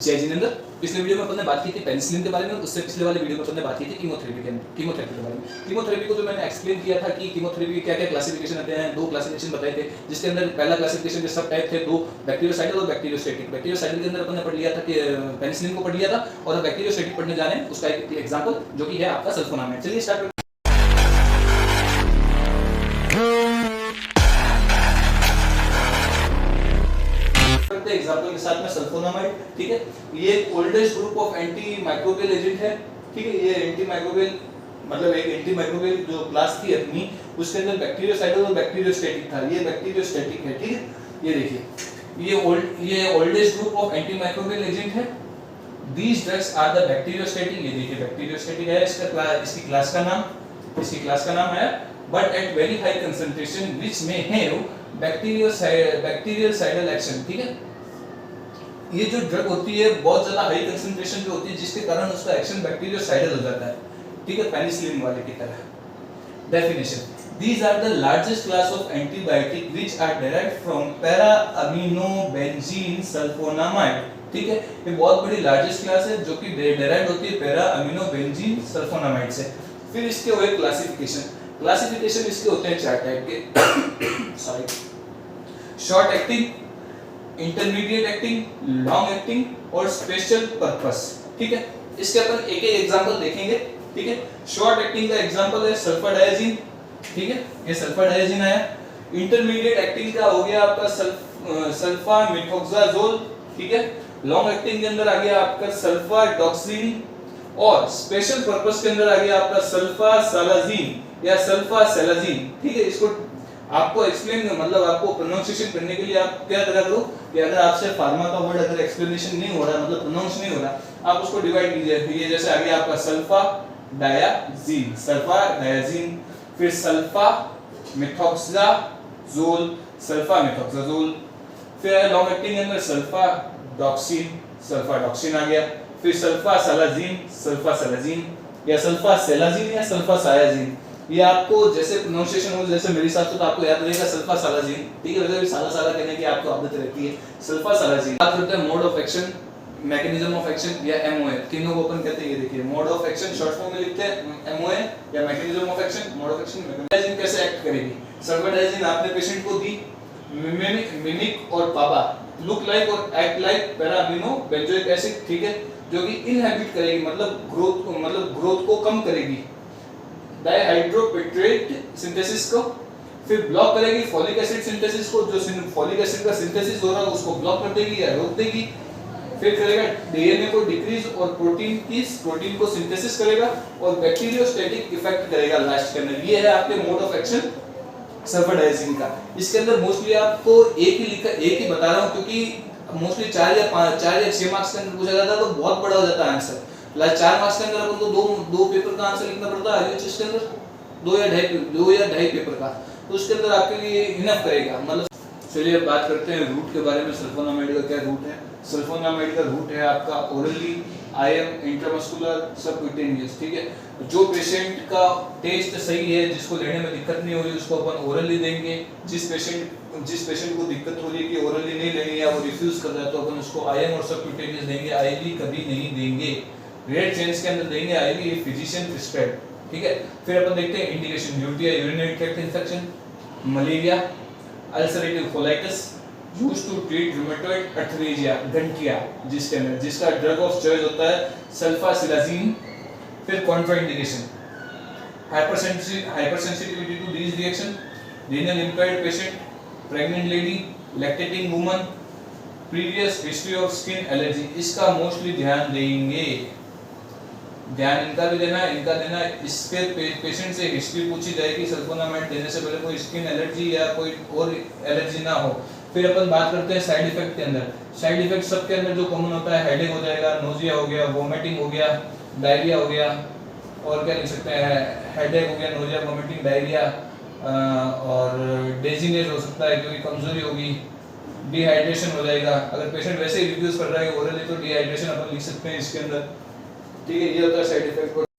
जय जिनेंद्र। पिछले वीडियो में अपन ने बात की थी पेनिसिलिन के बारे में, उससे पिछले वाले वीडियो में अपन ने बात की थी कीमोथेरेपी के बारे में। कीमोथेरेपी को जो मैंने एक्सप्लेन किया था कि कीमोथेरेपी के क्या-क्या क्लासिफिकेशन आते हैं, दो क्लासिफिकेशन बताए थे, जिसके अंदर पहला क्लासिफिकेशन के सब टाइप थे, दो बैक्टीरियोसाइडल और बैक्टीरियोस्टैटिक। बैक्टीरियोसाइडल के अंदर अपन ने पढ़ लिया था कि पेनिसिलिन को पढ़ लिया था, और अब बैक्टीरियोस्टैटिक पढ़ने जा रहे हैं, उसका एक एग्जांपल जो कि है आपका सल्फोनामाइड। चलिए स्टार्ट करते हैं। एग्जांपल के साथ में सल्फोनामाइड, ठीक है। ये oldest group of anti microbial agent है, ठीक है। ये एंटी माइक्रोबियल मतलब एक एंटी माइक्रोबियल जो क्लास थी अपनी, उसके अंदर बैक्टीरियोसाइडल और बैक्टीरियोस्टैटिक था। ये बैक्टीरियोस्टैटिक है, ठीक है। ये देखिए ये oldest group of anti microbial agent है। These drugs are the bacteriostatic। ये देखिए बैक्टीरियोस्टैटिक है इसकी क्लास का नाम है, but at very high concentration which may have bactericidal action, ठीक है। ये जो ड्रग होती है बहुत ज्यादा हाई कंसंट्रेशन पे होती है, जिसके कारण उसका एक्शन बैक्टीरियोसाइडल हो जाता है, ठीक है, पेनिसिलिन वाले की तरह। Definition: These are the largest class of antibiotic which are derived from para-aminobenzene sulfonamide, ठीक है। ये बहुत बड़ी लार्जेस्ट क्लास है जो कि डेराइव्ड होती है para-aminobenzene sulfonamide से। फिर इसके हुए क्लासिफिकेशन इसके होते हैं चार टाइप के sorry short acting, intermediate acting, long acting और स्पेशल पर्पस, ठीक है। इसके अपन एक एक एग्जांपल देखेंगे, ठीक है। शॉर्ट एक्टिंग का एग्जांपल है सल्फाडायाजिन, ठीक है, ये सल्फाडायाजिन आया। इंटरमीडिएट एक्टिंग का हो गया आपका सल्फामेथोक्साजोल, ठीक है। लॉन्ग एक्टिंग के अंदर आ गया आपका सल्फाडॉक्सिन, और स्पेशल पर्पस के अंदर आ गया आपका सल्फासालाजिन या सल्फासेलाजिन, ठीक है। इसको आपको एक्सप्लेन मतलब आपको प्रोनाउंसिएशन करने के लिए आप क्या करो कि अगर आपसे फार्मा का वर्ड अगर एक्सप्लेनेशन नहीं हो रहा मतलब प्रोनाउंस नहीं हो रहा, आप उसको डिवाइड कीजिए। ये जैसे आ गया आपका सल्फाडायाजिन, फिर सल्फामेथोक्साजोल, फिर लॉन्ग एक्टिंग के अंदर सल्फाडॉक्सिन आ गया, फिर सल्फासालाजिन या सल्फासायाजिन। ये आपको जैसे प्रोनाउंसिएशन हो, जैसे मेरे हिसाब से तो आपको याद रहेगा सल्फासालाजिन, ठीक है। वैसे भी साला कहने की आपको आदत रहती है, सल्फासालाजिन। बात करते हैं mode of action, mechanism of action या एमओए, तीनों को अपन कहते हैं। ये देखिए mode of action short form में लिखते हैं एमओए या mechanism of action, mode of action. Sulfadiazine कैसे एक्ट करेगी? सल्फाडायाजिन आपने पेशेंट को दी, मिमिक और पापा लुक लाइक और act like para-amino benzoic acid, ठीक है, जो कि इनहिबिट करेगी मतलब ग्रोथ को कम करेगी, डाइहाइड्रोपेट्रेट सिंथेसिस को, फिर ब्लॉक करेगी फॉलिक एसिड सिंथेसिस को, जो फॉलिक एसिड का सिंथेसिस हो रहा है उसको ब्लॉक कर देगी या रोक देगी, फिर करेगा डीएनए को डिक्रीज और प्रोटीन को सिंथेसिस करेगा, और बैक्टीरियोस्टैटिक इफेक्ट करेगा लास्ट के अंदर। ये है आपके मोड ऑफ एक्शन सल्फाडायाजिन का। इसके अंदर मोस्टली आपको एक ही बता रहा हूं, क्योंकि मोस्टली 4 या 6 मार्क्स के अंदर पूछा जाता है तो बहुत बड़ा हो जाता है आंसर। 4 मार्क्स के अंदर अपन को दो पेपर का आंसर लिखना पड़ता है, आईएलटीएस के अंदर 2 या ढाई पेपर का, तो उसके अंदर आपके लिए इनफ करेगा मतलब। चलिए अब बात करते हैं रूट के बारे में। सल्फोनामाइड का क्या रूट है? सल्फोनामाइड का रूट है आपका ओरली, आईएम, इंट्रामस्कुलर, सबक्यूटेनियस, ठीक है। जो पेशेंट का टेस्ट सही है, जिसको लेने में दिक्कत नहीं हो रही, उसको अपन ओरली देंगे। जिस पेशेंट को दिक्कत हो रही है कि ओरली नहीं लेनी है, वो रिफ्यूज कर रहा है, तो अपन उसको आईएम और सबक्यूटेनियस देंगे, आईवी कभी नहीं देंगे। रेड चेन्स के अंदर देंगे आईवी, फिजिशियन प्रिस्क्राइब, ठीक है। फिर अपन देखते हैं indication: UTI, urinary tract infection, malaria, ulcerative colitis, used to treat rheumatoid arthritis, गंठिया, जिसका ड्रग ऑफ चॉइस होता है सल्फासिलाजिन। फिर contraindication: hypersensitivity to these reaction, renal impaired patient, pregnant lady, lactating woman, previous history of skin allergy. इसका mostly ध्यान देंगे, ध्यान इनका भी देना है, इनका देना है। इसके पेशेंट से हिस्ट्री पूछी जाएगी सल्फोनामाइड देने से पहले, कोई स्किन एलर्जी या कोई और एलर्जी ना हो। फिर अपन बात करते हैं साइड इफेक्ट के अंदर। साइड इफेक्ट सबके अंदर जो कॉमन होता है, हेडेक हो जाएगा, नोजिया हो गया, वोमिटिंग हो गया, डायरिया हो गया, और क्या लिख सकते हैं, हेडेक हो गया, नोजिया, वोमिटिंग, डायरिया, और डेजीनेस हो सकता है क्योंकि कमजोरी होगी, डिहाइड्रेशन हो जाएगा। अगर पेशेंट वैसे ही रिफ्यूज कर रहा है ओरली तो डिहाइड्रेशन अपन लिख सकते हैं इसके अंदर, ठीक है। ये होता है साइड इफेक्ट।